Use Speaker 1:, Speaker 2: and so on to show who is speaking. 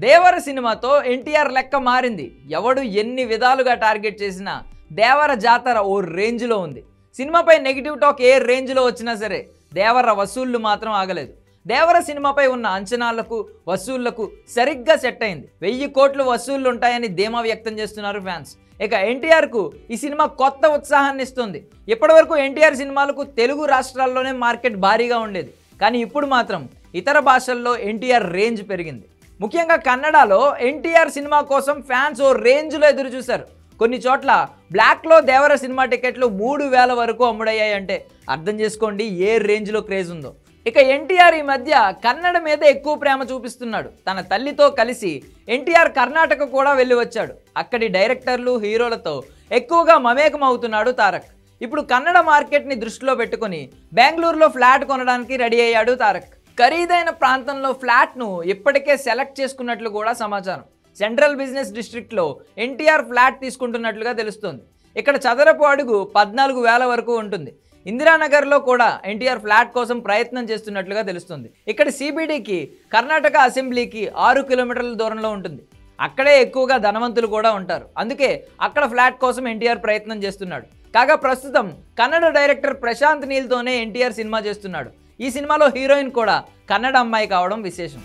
Speaker 1: దేవర సినిమాతో ఎన్టీఆర్ లెక్క మారింది. ఎవడు ఎన్ని విధాలుగా టార్గెట్ చేసినా దేవర జాతర ఓ రేంజ్లో ఉంది. సినిమాపై నెగిటివ్ టాక్ ఏ రేంజ్లో వచ్చినా సరే దేవర వసూళ్లు మాత్రం ఆగలేదు. దేవర సినిమాపై ఉన్న అంచనాలకు వసూళ్లకు సరిగ్గా సెట్ అయింది. 1000 కోట్లు వసూళ్లు ఉంటాయని ధీమా వ్యక్తం చేస్తున్నారు ఫ్యాన్స్. ఇక ఎన్టీఆర్కు ఈ సినిమా కొత్త ఉత్సాహాన్ని ఇస్తుంది. ఇప్పటివరకు ఎన్టీఆర్ సినిమాలకు తెలుగు రాష్ట్రాల్లోనే మార్కెట్ భారీగా ఉండేది. కానీ ఇప్పుడు మాత్రం ఇతర భాషల్లో ఎన్టీఆర్ రేంజ్ పెరిగింది. ముఖ్యంగా కన్నడలో ఎన్టీఆర్ సినిమా కోసం ఫ్యాన్స్ ఓ రేంజ్లో ఎదురు చూశారు. కొన్ని చోట్ల బ్లాక్లో దేవర సినిమా టికెట్లు 3000 వరకు అమ్ముడయ్యాయి. అంటే అర్థం చేసుకోండి ఏ రేంజ్లో క్రేజ్ ఉందో. ఇక ఎన్టీఆర్ ఈ మధ్య కన్నడ మీద ఎక్కువ ప్రేమ చూపిస్తున్నాడు. తన తల్లితో కలిసి ఎన్టీఆర్ కర్ణాటక కూడా వెళ్ళి వచ్చాడు. అక్కడి డైరెక్టర్లు హీరోలతో ఎక్కువగా మమేకం అవుతున్నాడు తారక్. ఇప్పుడు కన్నడ మార్కెట్ని దృష్టిలో పెట్టుకుని బెంగళూరులో ఫ్లాట్ కొనడానికి రెడీ అయ్యాడు తారక్. ఖరీదైన ప్రాంతంలో ఫ్లాట్ను ఇప్పటికే సెలెక్ట్ చేసుకున్నట్లు కూడా సమాచారం. సెంట్రల్ బిజినెస్ డిస్ట్రిక్ట్లో ఎన్టీఆర్ ఫ్లాట్ తీసుకుంటున్నట్లుగా తెలుస్తోంది. ఇక్కడ చదరపు అడుగు 14,000 వరకు ఉంటుంది. ఇందిరానగర్లో కూడా ఎన్టీఆర్ ఫ్లాట్ కోసం ప్రయత్నం చేస్తున్నట్లుగా తెలుస్తుంది. ఇక్కడ సిబిడికి కర్ణాటక అసెంబ్లీకి 6 కిలోమీటర్ల దూరంలో ఉంటుంది. అక్కడే ఎక్కువగా ధనవంతులు కూడా ఉంటారు. అందుకే అక్కడ ఫ్లాట్ కోసం ఎన్టీఆర్ ప్రయత్నం చేస్తున్నాడు. కాగా ప్రస్తుతం కన్నడ డైరెక్టర్ ప్రశాంత్ నీల్తోనే ఎన్టీఆర్ సినిమా చేస్తున్నాడు. ఈ సినిమాలో హీరోయిన్ కూడా కన్నడ అమ్మాయి కావడం విశేషం.